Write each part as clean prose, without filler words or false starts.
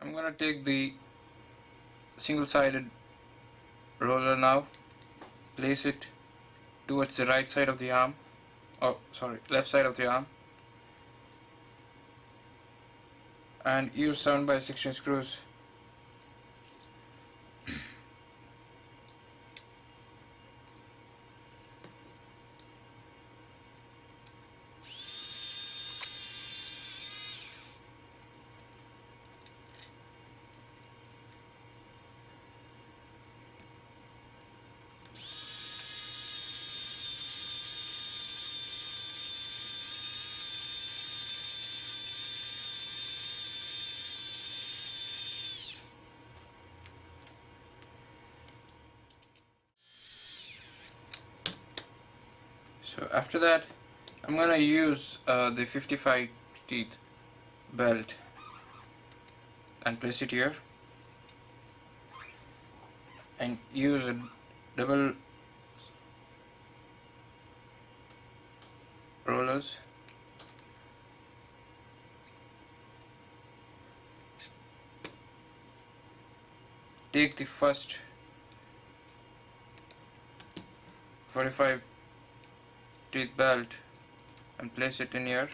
I'm gonna take the single-sided roller now, place it towards the right side of the arm, left side of the arm, and use 7/16 screws. So after that, I'm gonna use the 55 teeth belt and place it here, and use a double rollers. Take the first 45 teeth belt and place it in here,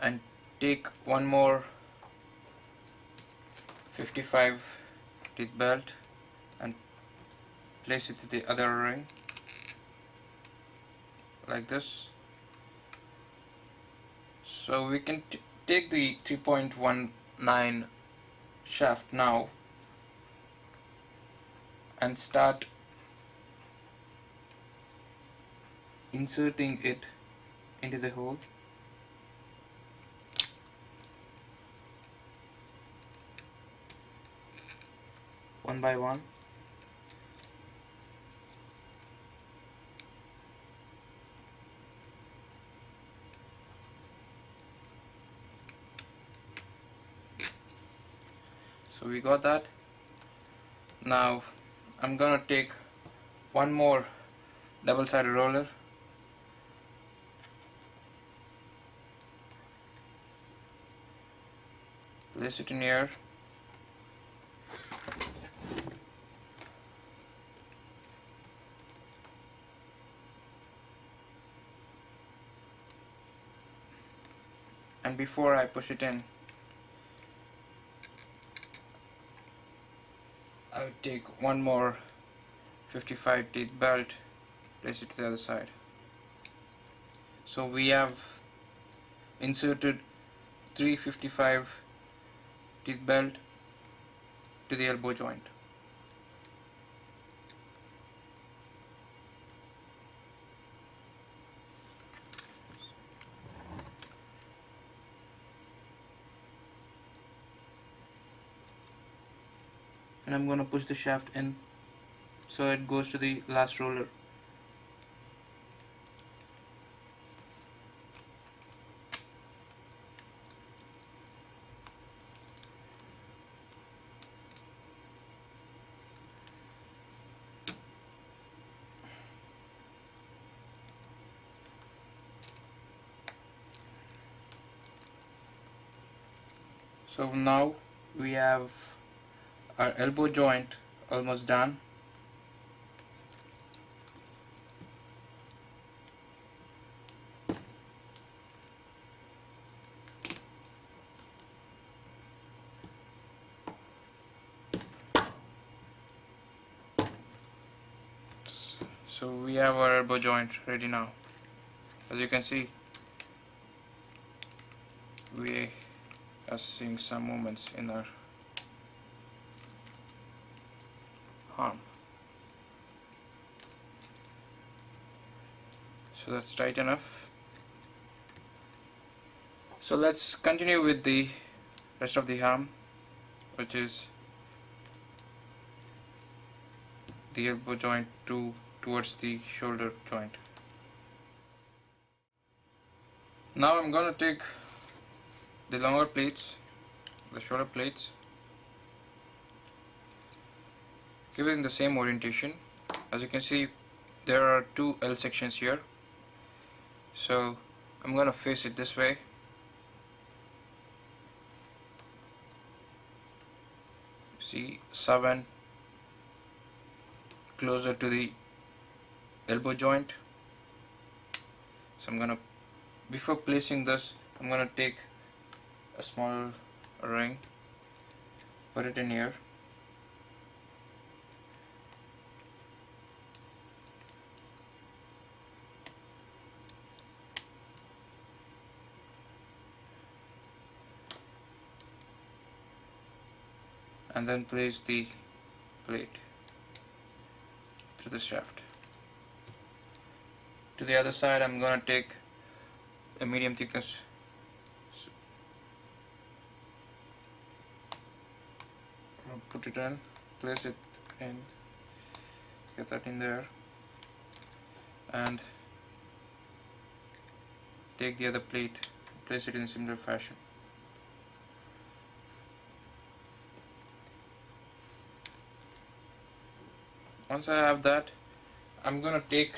and take one more 55 teeth belt and place it to the other ring like this. So we can take the 3.19 shaft now and start inserting it into the hole. One by one. So we got that. Now I'm gonna take one more double-sided roller, place it in here, and before I push it in, I would take one more 55 teeth belt, place it to the other side. So we have inserted 355 teeth belt to the elbow joint. And I'm going to push the shaft in so it goes to the last roller. So now we have our elbow joint almost done. So we have our elbow joint ready now. As you can see, we are seeing some movements in our arm. So that's tight enough. So let's continue with the rest of the arm, which is the elbow joint towards the shoulder joint. Now I'm going to take the longer plates, the shoulder plates, give it in the same orientation. As you can see, there are two L sections here, so I'm going to face it this way see 7 closer to the elbow joint. So I'm gonna, before placing this, I'm gonna take a small ring, put it in here, and then place the plate through the shaft. To the other side, I'm gonna take a medium thickness put it in, place it in, get that in there, and take the other plate, place it in a similar fashion. Once I have that, I'm gonna take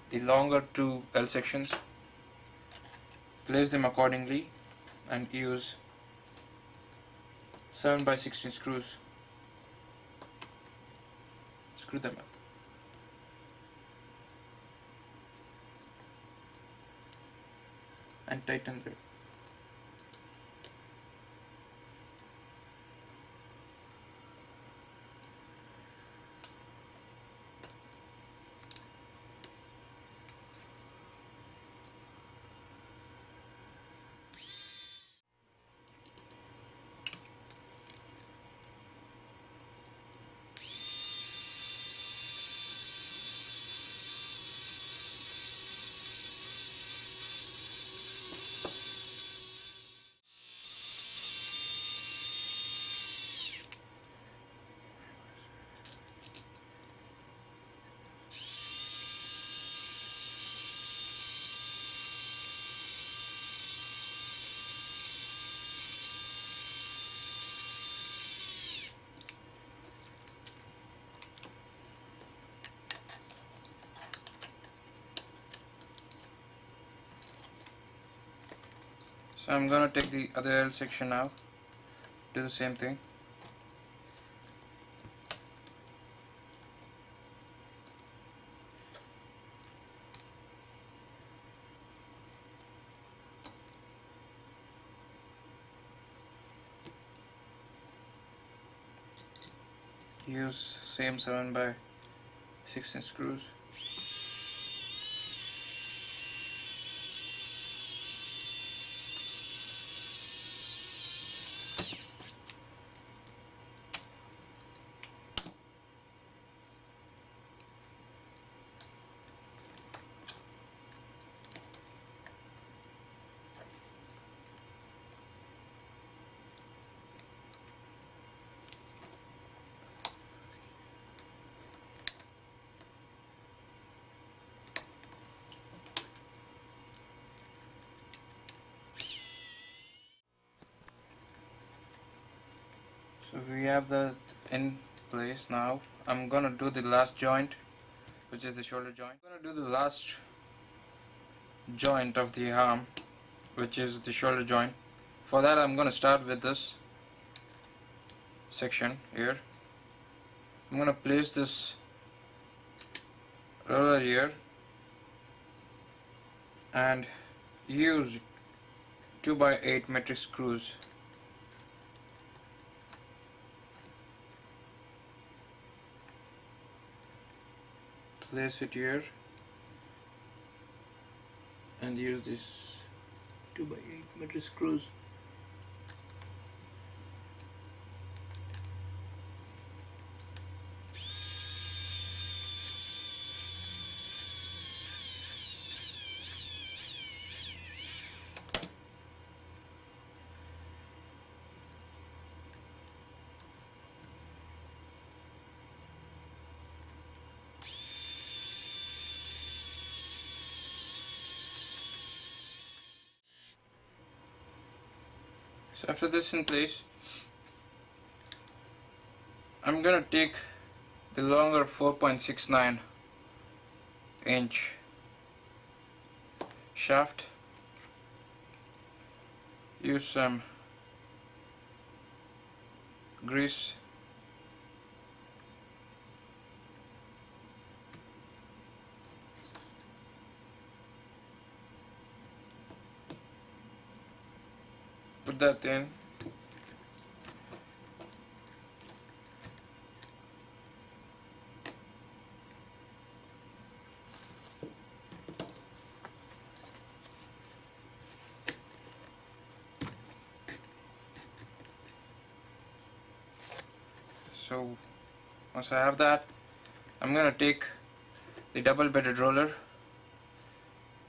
the longer two L sections, place them accordingly, and use 7 by 16 screws. Screw them up. And tighten them. So I'm gonna take the other L section now, do the same thing. Use same 7 by 16 screws. So we have that in place. Now I'm gonna do the last joint, which is the shoulder joint. I'm gonna do the last joint of the arm, which is the shoulder joint. For that, I'm gonna start with this section here. I'm gonna place this roller here and use 2 by 8 metric screws. Place it here and use this 2 by 8 metric screws. So after this in place, I'm gonna take the longer 4.69 inch shaft, use some grease put that in. So once I have that, I'm gonna take the double bedded roller,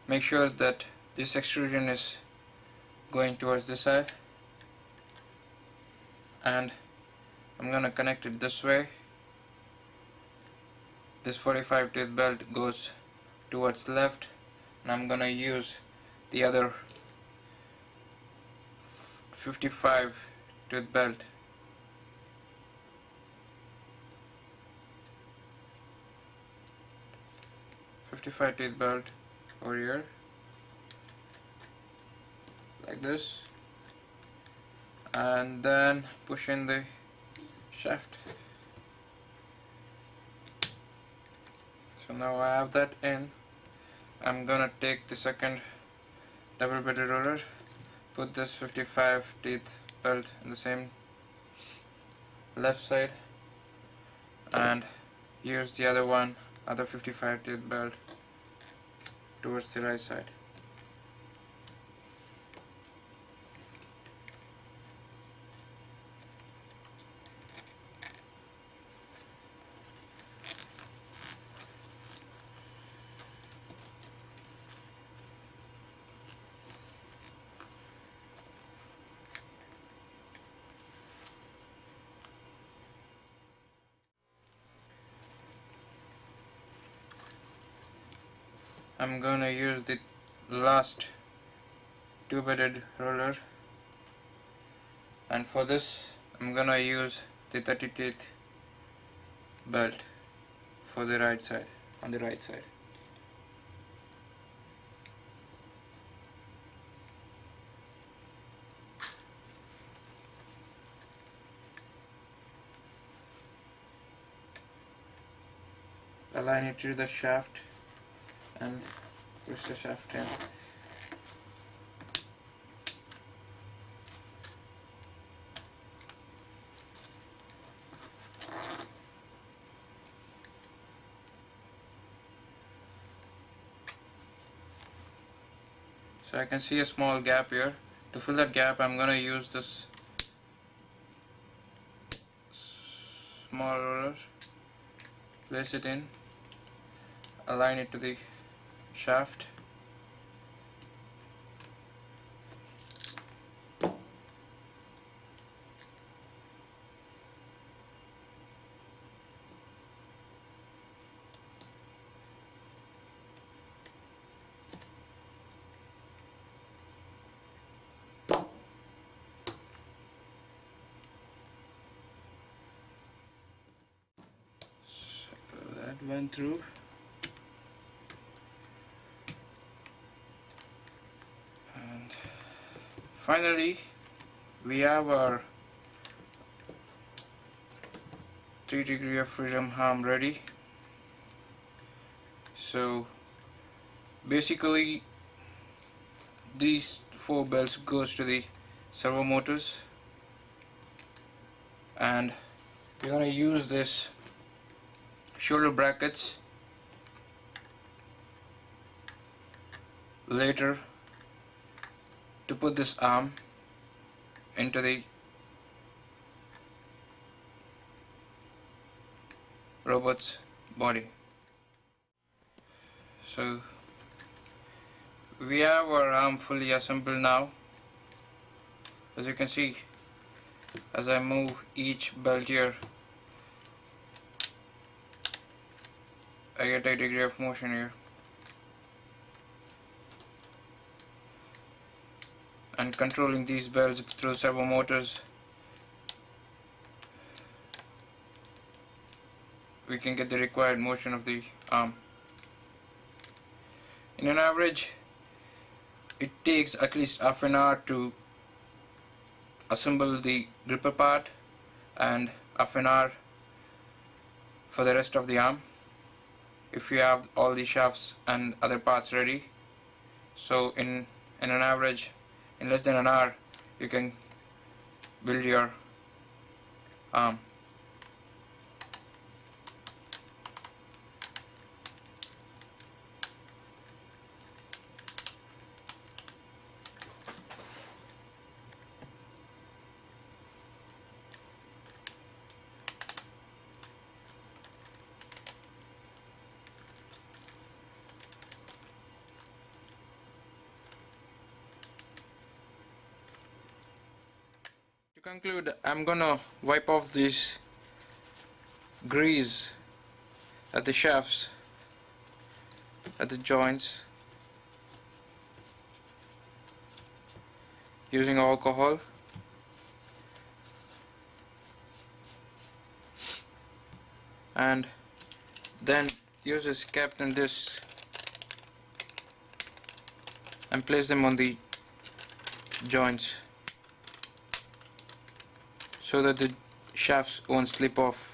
make sure that this extrusion is going towards this side, and I'm gonna connect it this way. This 45 tooth belt goes towards the left, and I'm gonna use the other 55 tooth belt. Tooth belt over here, like this, and then push in the shaft. So now I have that in. I'm gonna take the second double bedded roller, put this 55 teeth belt in the same left side, and use the other 55 teeth belt towards the right side. I'm gonna use the last two-bedded roller, and for this I'm gonna use the 30 teeth belt for the right side, on the right side. Align it to the shaft and push the shaft in. So I can see a small gap here. To fill that gap, I'm gonna use this small roller, place it in, align it to the shaft, so that went through. Finally, we have our 3 degree of freedom arm ready. So basically these 4 belts goes to the servo motors, and we're going to use this shoulder brackets later to put this arm into the robot's body. So we have our arm fully assembled now. As you can see, as I move each belt here, I get a degree of motion here. And controlling these belts through servo motors, we can get the required motion of the arm. In an average, it takes at least half an hour to assemble the gripper part and half an hour for the rest of the arm, if you have all the shafts and other parts ready. So in an average, in less than an hour, you can build your arm. To conclude, I'm gonna wipe off this grease at the shafts, at the joints, using alcohol. And then use this Captain disc and place them on the joints so that the shafts won't slip off.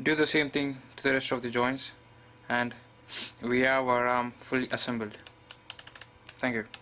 Do the same thing to the rest of the joints, and we have our arm fully assembled. Thank you.